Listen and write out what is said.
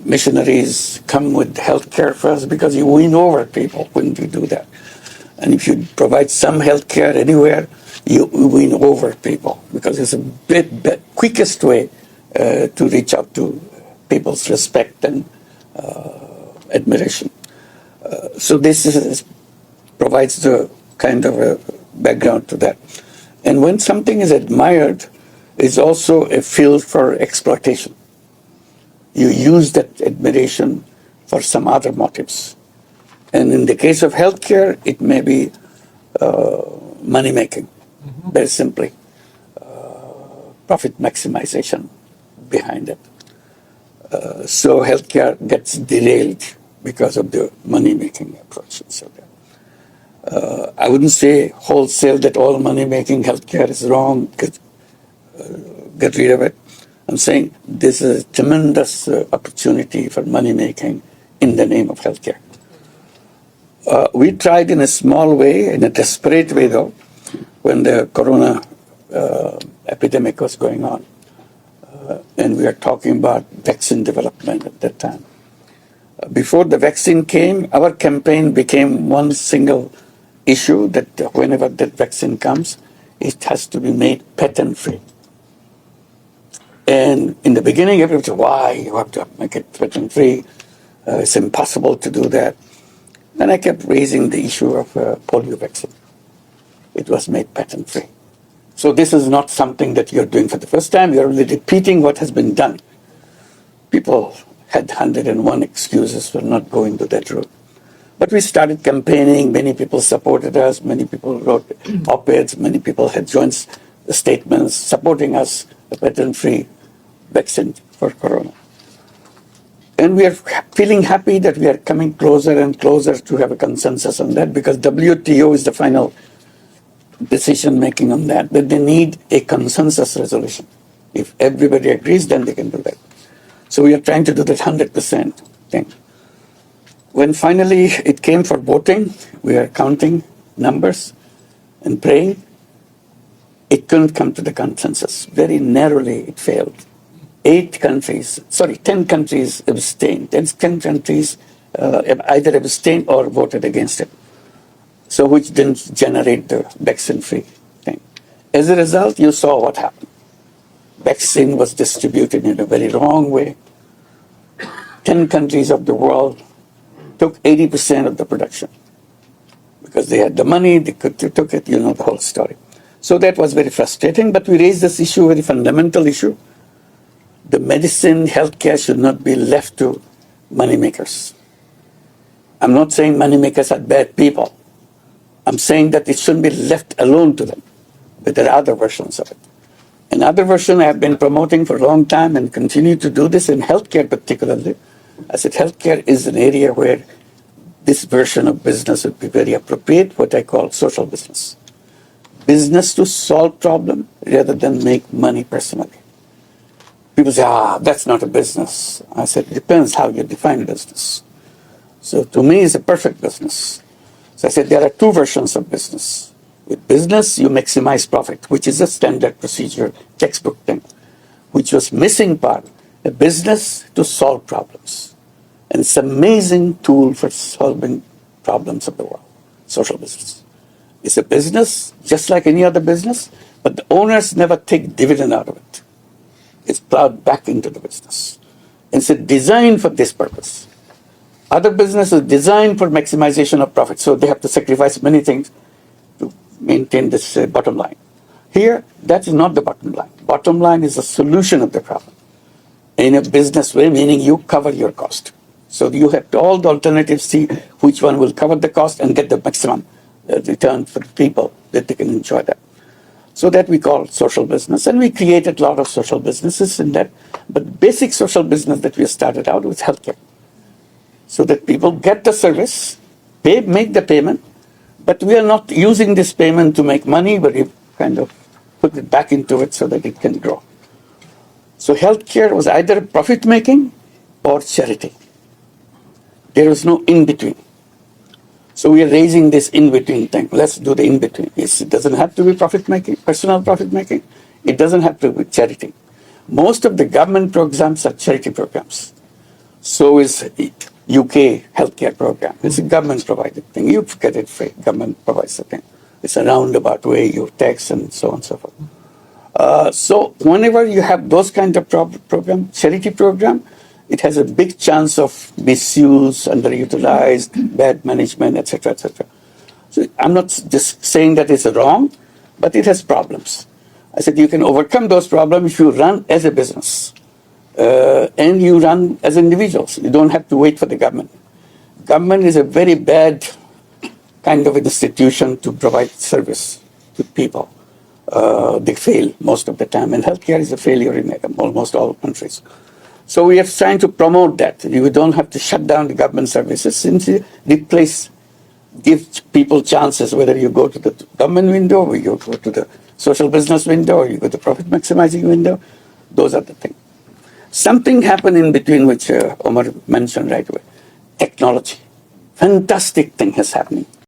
missionaries come with health care first because you win over people when you do that. And if you provide some health care anywhere, you win over people because it's a quickest way to reach out to people's respect and admiration. So this provides the kind of a background to that. And when something is admired, it's also a field for exploitation. You use that admiration for some other motives. And in the case of healthcare, it may be money-making, very simply. Profit maximization behind it. So healthcare gets derailed because of the money-making approach. So I wouldn't say wholesale that all money-making healthcare is wrong, get rid of it. I'm saying this is a tremendous opportunity for money-making in the name of healthcare. We tried in a small way, in a desperate way though, when the corona epidemic was going on. And we are talking about vaccine development at that time. Before the vaccine came, our campaign became one single issue that whenever that vaccine comes, it has to be made patent-free. And in the beginning, everybody said, why? You have to make it patent-free. It's impossible to do that. And I kept raising the issue of polio vaccine. It was made patent-free. So this is not something that you're doing for the first time. You're only repeating what has been done. People had 101 excuses for not going to that route. But we started campaigning. Many people supported us. Many people wrote op-eds. Many people had joined statements supporting us, a patent-free vaccine for corona. And we are feeling happy that we are coming closer and closer to have a consensus on that because WTO is the final decision-making on that, but they need a consensus resolution. If everybody agrees, then they can do that. So we are trying to do that 100% thing. When finally it came for voting, we are counting numbers and praying. It couldn't come to the consensus. Very narrowly it failed. 10 countries abstained. 10 countries either abstained or voted against it. So which didn't generate the vaccine-free thing. As a result, you saw what happened. Vaccine was distributed in a very wrong way. 10 countries of the world took 80% of the production. Because they had the money, they took it, you know the whole story. So that was very frustrating, but we raised this issue, very fundamental issue. The medicine, healthcare should not be left to moneymakers. I'm not saying moneymakers are bad people. I'm saying that it shouldn't be left alone to them. But there are other versions of it. Another version I have been promoting for a long time and continue to do this in healthcare particularly. I said healthcare is an area where this version of business would be very appropriate, what I call social business. Business to solve problem rather than make money personally. People say, that's not a business. I said, it depends how you define business. So to me, it's a perfect business. So I said, there are two versions of business. With business, you maximize profit, which is a standard procedure, textbook thing, which was missing part, a business to solve problems. And it's an amazing tool for solving problems of the world, social business. It's a business, just like any other business, but the owners never take dividend out of it. It's plowed back into the business. It's designed for this purpose. Other businesses are designed for maximization of profit, so they have to sacrifice many things to maintain this bottom line. Here, that is not the bottom line. Bottom line is the solution of the problem. In a business way, meaning you cover your cost. So you have to all the alternatives, see which one will cover the cost and get the maximum return for the people that they can enjoy that. So that we call social business. And we created a lot of social businesses in that. But basic social business that we started out with healthcare. So that people get the service, make the payment, but we are not using this payment to make money, but we kind of put it back into it so that it can grow. So healthcare was either profit-making or charity. There was no in-between. So we are raising this in-between thing. Let's do the in-between. It doesn't have to be profit-making, personal profit-making. It doesn't have to be charity. Most of the government programs are charity programs. So is UK healthcare program. It's a government provided thing. You get it free. Government provides the thing. It's a roundabout way you tax and so on and so forth. So whenever you have those kind of program, charity program, it has a big chance of misuse, underutilized, bad management, etc., etc. So I'm not just saying that it's wrong, but it has problems. I said you can overcome those problems if you run as a business and you run as individuals. You don't have to wait for the government. Government is a very bad kind of institution to provide service to people. They fail most of the time, and healthcare is a failure in almost all countries. So we are trying to promote that. You don't have to shut down the government services, simply replace, give people chances, whether you go to the government window, or you go to the social business window, or you go to the profit maximizing window. Those are the things. Something happened in between, which Omar mentioned right away. Technology. Fantastic thing is happening.